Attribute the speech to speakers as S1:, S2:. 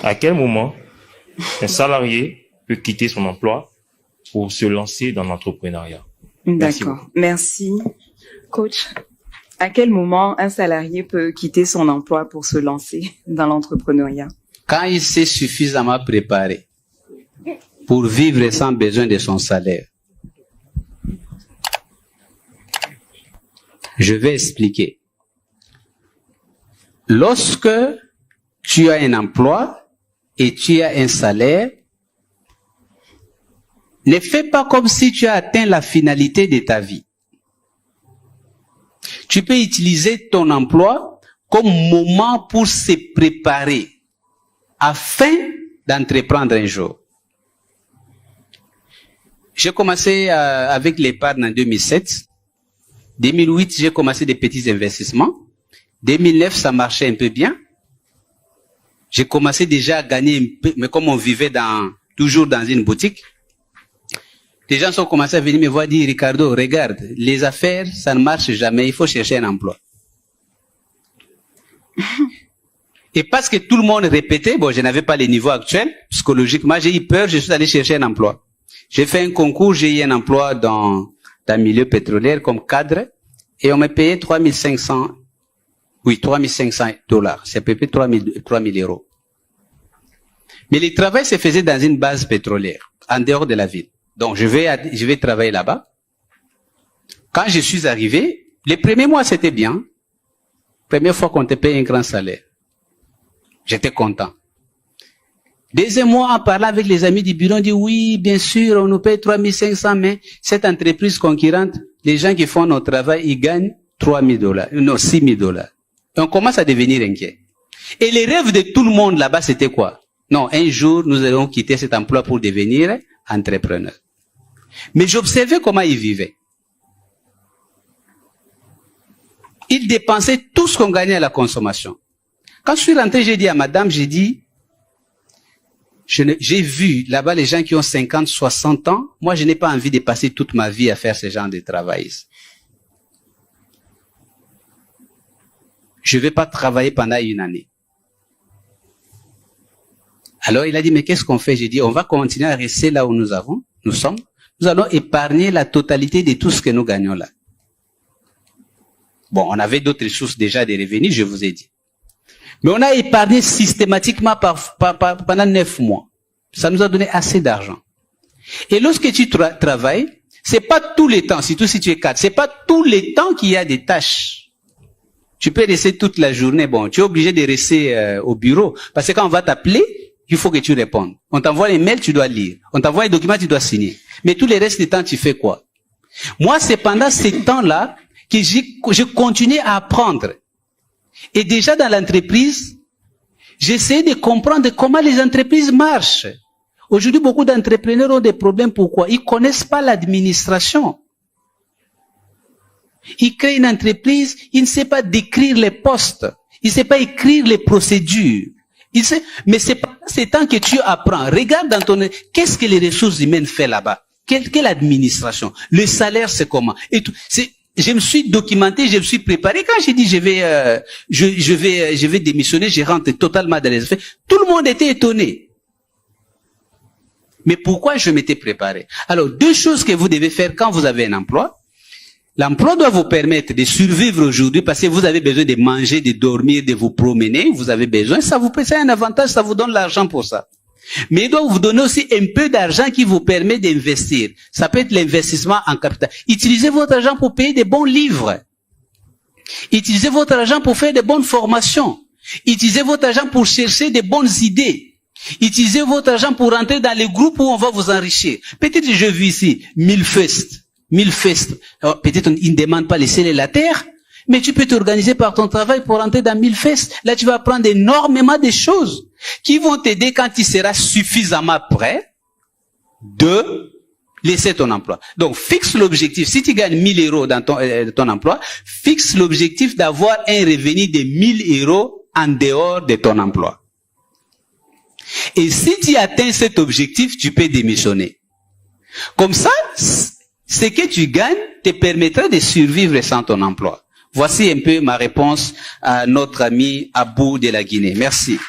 S1: À quel moment un salarié peut quitter son emploi pour se lancer dans l'entrepreneuriat?
S2: D'accord. Merci. Coach, à quel moment un salarié peut quitter son emploi pour se lancer dans l'entrepreneuriat?
S3: Quand il s'est suffisamment préparé pour vivre sans besoin de son salaire. Je vais expliquer. Lorsque tu as un emploi et tu as un salaire, ne fais pas comme si tu as atteint la finalité de ta vie. Tu peux utiliser ton emploi comme moment pour se préparer afin d'entreprendre un jour. J'ai commencé avec l'épargne en 2007. 2008, j'ai commencé des petits investissements. 2009, ça marchait un peu bien. J'ai commencé déjà à gagner un peu, mais comme on vivait toujours dans une boutique, les gens sont commencés à venir me voir dire, Ricardo, regarde, les affaires, ça ne marche jamais, il faut chercher un emploi. Et parce que tout le monde répétait, bon, je n'avais pas les niveaux actuels, psychologiquement, j'ai eu peur, je suis allé chercher un emploi. J'ai fait un concours, j'ai eu un emploi dans le milieu pétrolier comme cadre, et on m'a payé 3500 $. C'est à peu près 3000 euros. Mais le travail se faisait dans une base pétrolière, en dehors de la ville. Donc, je vais travailler là-bas. Quand je suis arrivé, les premiers mois, c'était bien. Première fois qu'on te paye un grand salaire. J'étais content. Deuxième mois, en parlant avec les amis du bureau, on dit, oui, bien sûr, on nous paye 3500, mais cette entreprise concurrente, les gens qui font notre travail, ils gagnent $6,000. Et on commence à devenir inquiet. Et les rêves de tout le monde là-bas, c'était quoi? Non, un jour, nous allons quitter cet emploi pour devenir entrepreneur. Mais j'observais comment ils vivaient. Ils dépensaient tout ce qu'on gagnait à la consommation. Quand je suis rentré, j'ai dit à madame, j'ai vu là-bas les gens qui ont 50, 60 ans. Moi, je n'ai pas envie de passer toute ma vie à faire ce genre de travail. Je ne vais pas travailler pendant une année. Alors, il a dit, mais qu'est-ce qu'on fait? J'ai dit, on va continuer à rester là où nous sommes. Nous allons épargner la totalité de tout ce que nous gagnons là. Bon, on avait d'autres sources déjà de revenus, je vous ai dit. Mais on a épargné systématiquement pendant 9 mois. Ça nous a donné assez d'argent. Et lorsque tu travailles, c'est pas tous les temps, surtout si tu es cadre, c'est pas tous les temps qu'il y a des tâches. Tu peux rester toute la journée, bon, tu es obligé de rester au bureau, parce que quand on va t'appeler, il faut que tu répondes. On t'envoie les mails, tu dois lire. On t'envoie les documents, tu dois signer. Mais tous les restes du temps, tu fais quoi? Moi, c'est pendant ces temps-là que j'ai continué à apprendre. Et déjà dans l'entreprise, j'essaie de comprendre comment les entreprises marchent. Aujourd'hui, beaucoup d'entrepreneurs ont des problèmes. Pourquoi? Ils connaissent pas l'administration. Ils créent une entreprise, ils ne savent pas décrire les postes. Ils ne savent pas écrire les procédures. Mais c'est pas ce temps que tu apprends. Regarde dans ton, qu'est-ce que les ressources humaines font là-bas? Quelle administration? Le salaire, c'est comment? Et tout. Je me suis documenté, je me suis préparé. Quand j'ai dit je vais démissionner, je rentre totalement dans les affaires. Tout le monde était étonné. Mais pourquoi je m'étais préparé? Alors, 2 choses que vous devez faire quand vous avez un emploi. L'emploi doit vous permettre de survivre aujourd'hui parce que vous avez besoin de manger, de dormir, de vous promener. Vous avez besoin, ça vous c'est un avantage, ça vous donne l'argent pour ça. Mais il doit vous donner aussi un peu d'argent qui vous permet d'investir. Ça peut être l'investissement en capital. Utilisez votre argent pour payer des bons livres. Utilisez votre argent pour faire des bonnes formations. Utilisez votre argent pour chercher des bonnes idées. Utilisez votre argent pour rentrer dans les groupes où on va vous enrichir. Peut-être je vis ici, 1000 festes. Alors, peut-être ils ne demandent pas les célibataires, mais tu peux t'organiser par ton travail pour rentrer dans 1000 festes. Là, tu vas apprendre énormément de choses qui vont t'aider quand tu seras suffisamment prêt de laisser ton emploi. Donc, fixe l'objectif. Si tu gagnes 1000 euros dans ton emploi, fixe l'objectif d'avoir un revenu de 1000 euros en dehors de ton emploi. Et si tu atteins cet objectif, tu peux démissionner. Comme ça, ce que tu gagnes te permettra de survivre sans ton emploi. Voici un peu ma réponse à notre ami Abou de la Guinée. Merci.